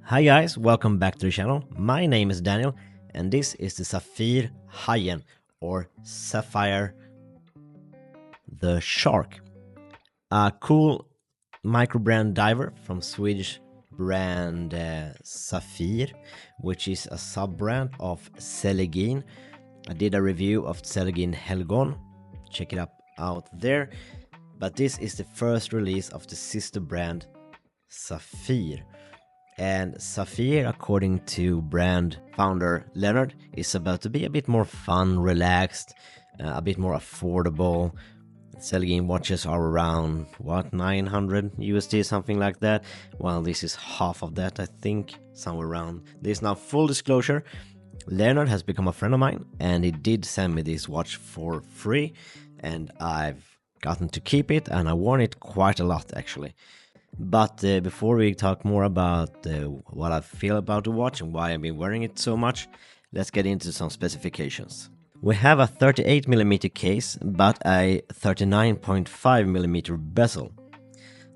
Hi guys, welcome back to the channel. My name is Daniel and this is the Safir Hajen or Sapphire the Shark. A cool microbrand diver from Swedish brand Safir, which is a sub-brand of Seiko. I did a review of Seiko Helgon, check it out there. But this is the first release of the sister brand Safir. And Safir, according to brand founder Leonard, is about to be a bit more fun, relaxed, a bit more affordable. Seiko watches are around, what, 900 USD, something like that. Well, this is half of that, I think, somewhere around this. Now, full disclosure, Leonard has become a friend of mine, and he did send me this watch for free, and I've gotten to keep it, and I worn it quite a lot, actually. But before we talk more about what I feel about the watch and why I've been wearing it so much, let's get into some specifications. We have a 38mm case, but a 39.5mm bezel.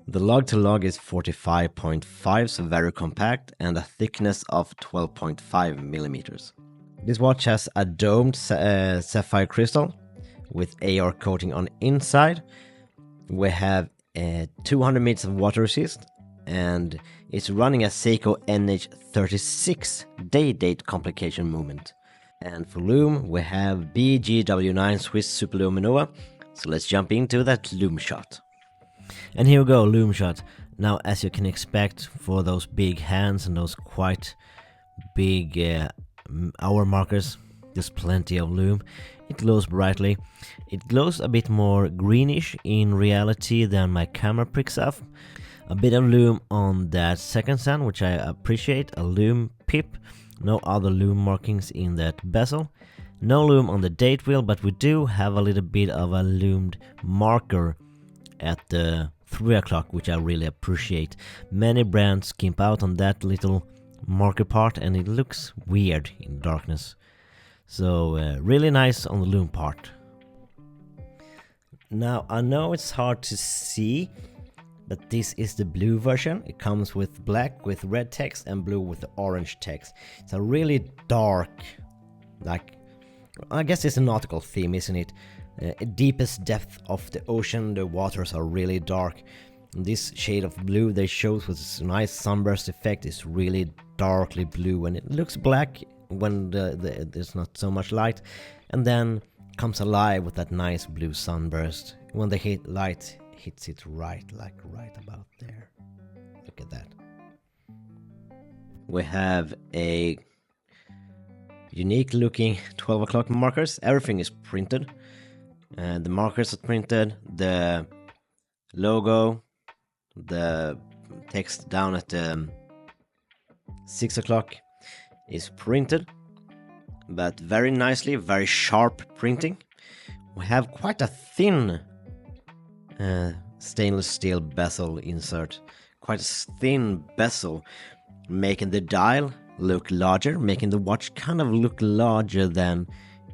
The lug-to-lug is 45.5, so very compact, and a thickness of 12.5mm. This watch has a domed sapphire crystal with AR coating on inside. We have 200 meters of water resist, and it's running a Seiko NH36 day-date complication movement. And for lume, we have BGW9 Swiss Super Luminova. So let's jump into that lume shot. And here we go, lume shot. Now, as you can expect, for those big hands and those quite big hour markers, there's plenty of lume. It glows brightly. It glows a bit more greenish in reality than my camera picks up. A bit of lume on that second sun, which I appreciate, a lume pip. No other lume markings in that bezel. No lume on the date wheel, but we do have a little bit of a lumed marker at the 3 o'clock, which I really appreciate. Many brands skimp out on that little marker part, and it looks weird in darkness. So really nice on the lume part. Now, I know it's hard to see, but this is the blue version. It comes with black with red text and blue with the orange text. It's a really dark, like, I guess it's a nautical theme, isn't it? Deepest depth of the ocean, the waters are really dark. This shade of blue they shows with this nice sunburst effect is really darkly blue, and it looks black when there's not so much light, and then comes alive with that nice blue sunburst when the light hits it right about there. Look at that. We have a unique looking 12 o'clock markers. Everything is printed. The markers are printed, the logo, the text down at the 6 o'clock is printed, but very nicely, very sharp printing. We have quite a thin stainless steel bezel insert, quite a thin bezel, making the dial look larger, making the watch kind of look larger than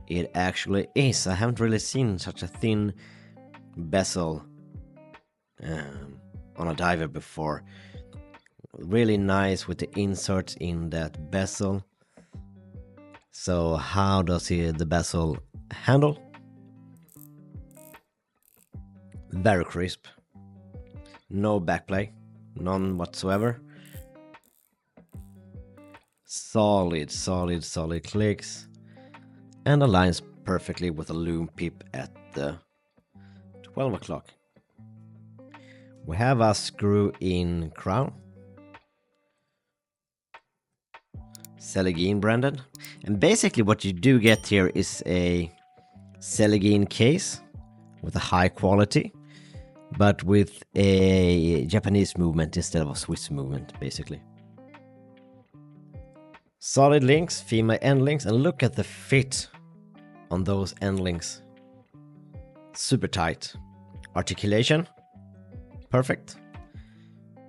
it actually is. I haven't really seen such a thin bezel on a diver before. Really nice with the inserts in that bezel. So how does the bezel handle? Very crisp. No backplay, none whatsoever. Solid clicks, and aligns perfectly with a lume pip at the 12 o'clock. We have a screw-in crown, Seiko branded, and basically what you do get here is a Seiko case with a high quality, but with a Japanese movement instead of a Swiss movement, basically. Solid links, female end links, and look at the fit on those end links. Super tight. Articulation, perfect.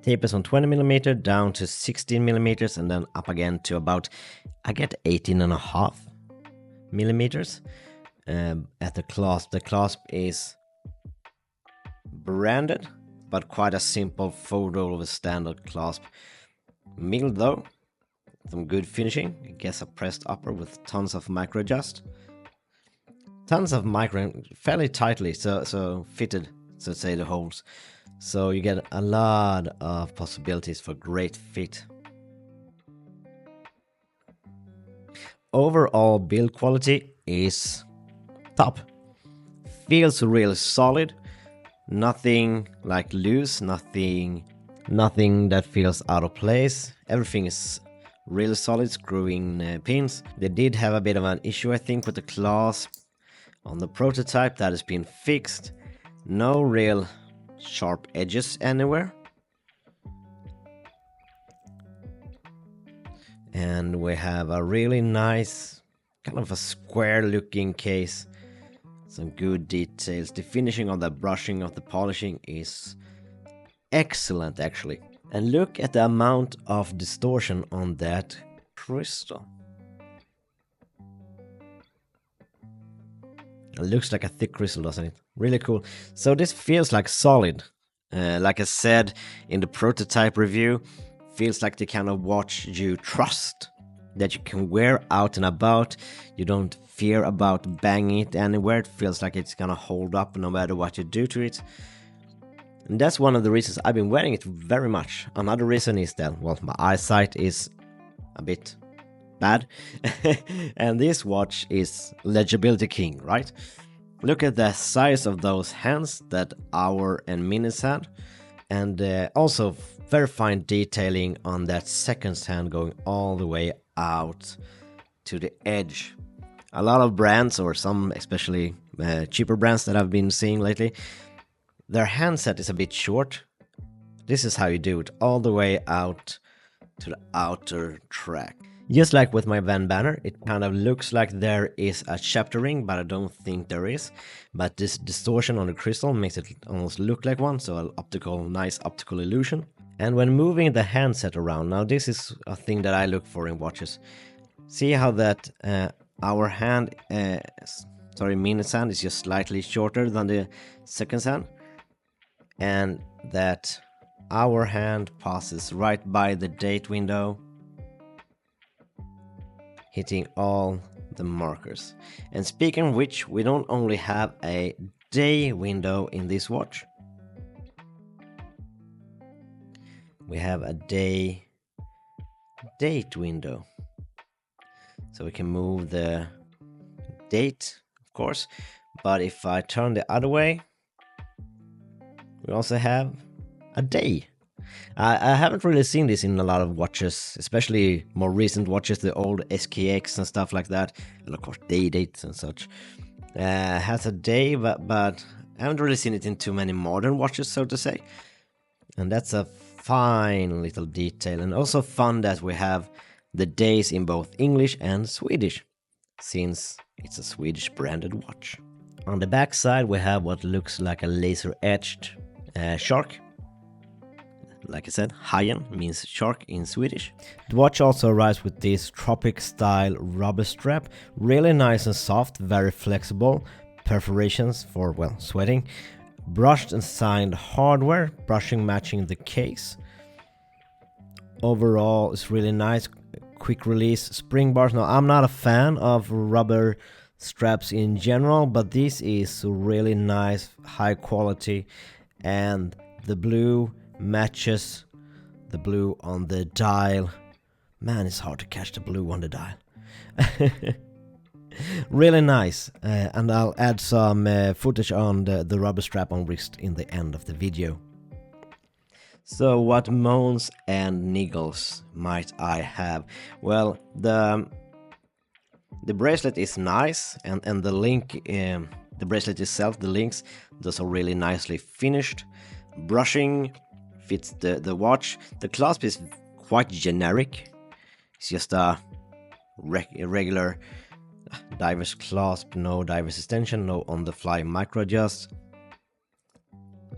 Tapers on 20mm down to 16mm, and then up again to about, I get 18.5mm. At the clasp. The clasp is branded, but quite a simple photo of a standard clasp. Milled though, Some good finishing. I guess a pressed upper with tons of micro adjust. Tons of micro, fairly tightly, so fitted, so to say, the holes. So you get a lot of possibilities for great fit. Overall build quality is top. Feels really solid. Nothing like loose, nothing that feels out of place. Everything is really solid, screwing pins. They did have a bit of an issue, I think, with the clasp on the prototype. That has been fixed. No real sharp edges anywhere. And we have a really nice, kind of a square looking case. Some good details. The finishing of the brushing of the polishing is excellent, actually. And look at the amount of distortion on that crystal. It looks like a thick crystal, doesn't it? Really cool. So this feels like solid. Like I said in the prototype review, feels like the kind of watch you trust, that you can wear out and about. You don't fear about banging it anywhere. It feels like it's gonna hold up no matter what you do to it. And that's one of the reasons I've been wearing it very much. Another reason is that, well, my eyesight is a bit bad. And this watch is legibility king, right? Look at the size of those hands that hour and minutes had. And also very fine detailing on that seconds hand going all the way out to the edge. A lot of brands, or some especially cheaper brands that I've been seeing lately, their handset is a bit short. This is how you do it, all the way out to the outer track. Just like with my Van Banner, it kind of looks like there is a chapter ring, but I don't think there is. But this distortion on the crystal makes it almost look like one, so an nice optical illusion. And when moving the handset around, now this is a thing that I look for in watches. See how that our hand, minute hand is just slightly shorter than the seconds hand? And that our hand passes right by the date window, hitting all the markers. And speaking of which, we don't only have a day window in this watch. We have a date window. So we can move the date, of course. But if I turn the other way, we also have a day. I haven't really seen this in a lot of watches, especially more recent watches, the old SKX and stuff like that, and of course day dates and such. Has a day, but I haven't really seen it in too many modern watches, so to say. And that's a fine little detail, and also fun that we have the days in both English and Swedish, since it's a Swedish branded watch. On the back side we have what looks like a laser etched shark. Like I said, Hajen means shark in Swedish. The watch also arrives with this tropic style rubber strap, really nice and soft, very flexible, perforations for, well, sweating, brushed and signed hardware, brushing matching the case. Overall it's really nice, quick release spring bars. Now I'm not a fan of rubber straps in general, but this is really nice, high quality, and the blue matches the blue on the dial. Man, it's hard to catch the blue on the dial. Really nice, and I'll add some footage on the rubber strap on wrist in the end of the video. So what moans and niggles might I have? Well, the bracelet is nice, and the link, the bracelet itself, the links, those are really nicely finished. Brushing fits the watch. The clasp is quite generic. It's just a regular diver's clasp, no diver's extension, no on-the-fly micro adjust,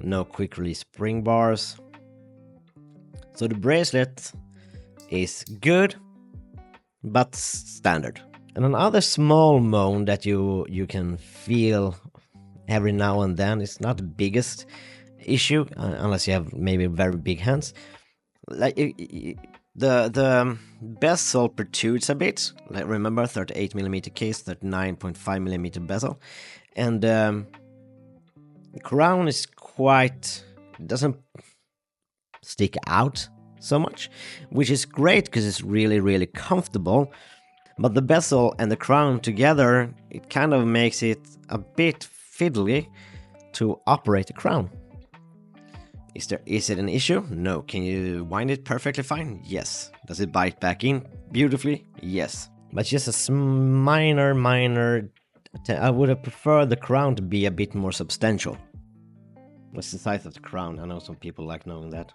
no quick release spring bars. So the bracelet is good, but standard. And another small moan that you can feel every now and then, it's not the biggest issue unless you have maybe very big hands. Like The bezel protrudes a bit. Like, remember, 38mm case, 39.5mm bezel, and the crown is quite, doesn't stick out so much, which is great because it's really comfortable. But the bezel and the crown together, it kind of makes it a bit fiddly to operate the crown. Is it an issue? No. Can you wind it perfectly fine? Yes. Does it bite back in beautifully? Yes. But just a minor. I would have preferred the crown to be a bit more substantial. What's the size of the crown? I know some people like knowing that.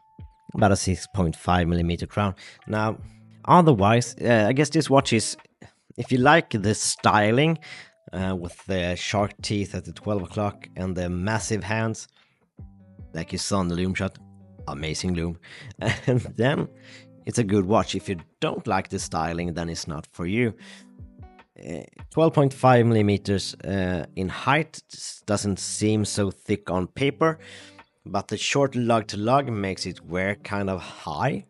About a 6.5mm crown. Now, otherwise, I guess this watch is, if you like the styling with the shark teeth at the 12 o'clock and the massive hands, like you saw in the loom shot, amazing loom, and then it's a good watch. If you don't like the styling, then it's not for you. 12.5mm in height doesn't seem so thick on paper, but the short lug to lug makes it wear kind of high.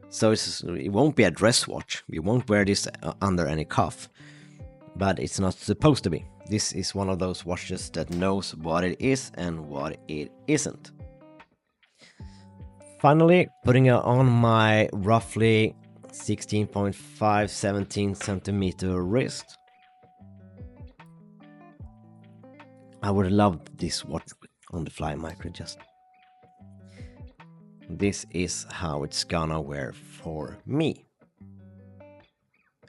So it won't be a dress watch. You won't wear this under any cuff, but it's not supposed to be. This is one of those watches that knows what it is and what it isn't. Finally, putting it on my roughly 16.5, 17 centimeter wrist. I would love this watch on the fly micro adjust. This is how it's gonna wear for me.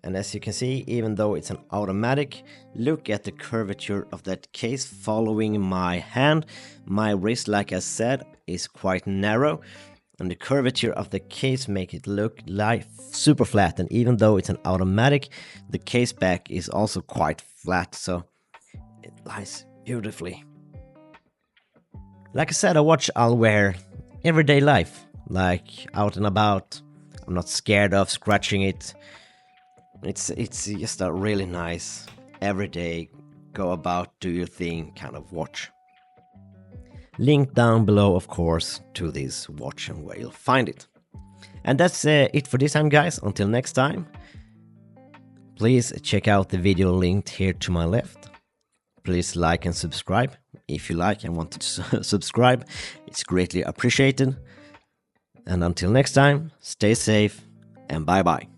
And as you can see, even though it's an automatic, look at the curvature of that case following my hand. My wrist, like I said, is quite narrow, and the curvature of the case make it look like super flat. And even though it's an automatic, the case back is also quite flat, so it lies beautifully. Like I said, a watch I'll wear everyday life, like out and about. I'm not scared of scratching it. It's just a really nice, everyday, go about, do your thing kind of watch. Link down below, of course, to this watch and where you'll find it. And that's it for this time, guys. Until next time, please check out the video linked here to my left. Please like and subscribe if you like and want to subscribe. It's greatly appreciated. And until next time, stay safe and bye-bye.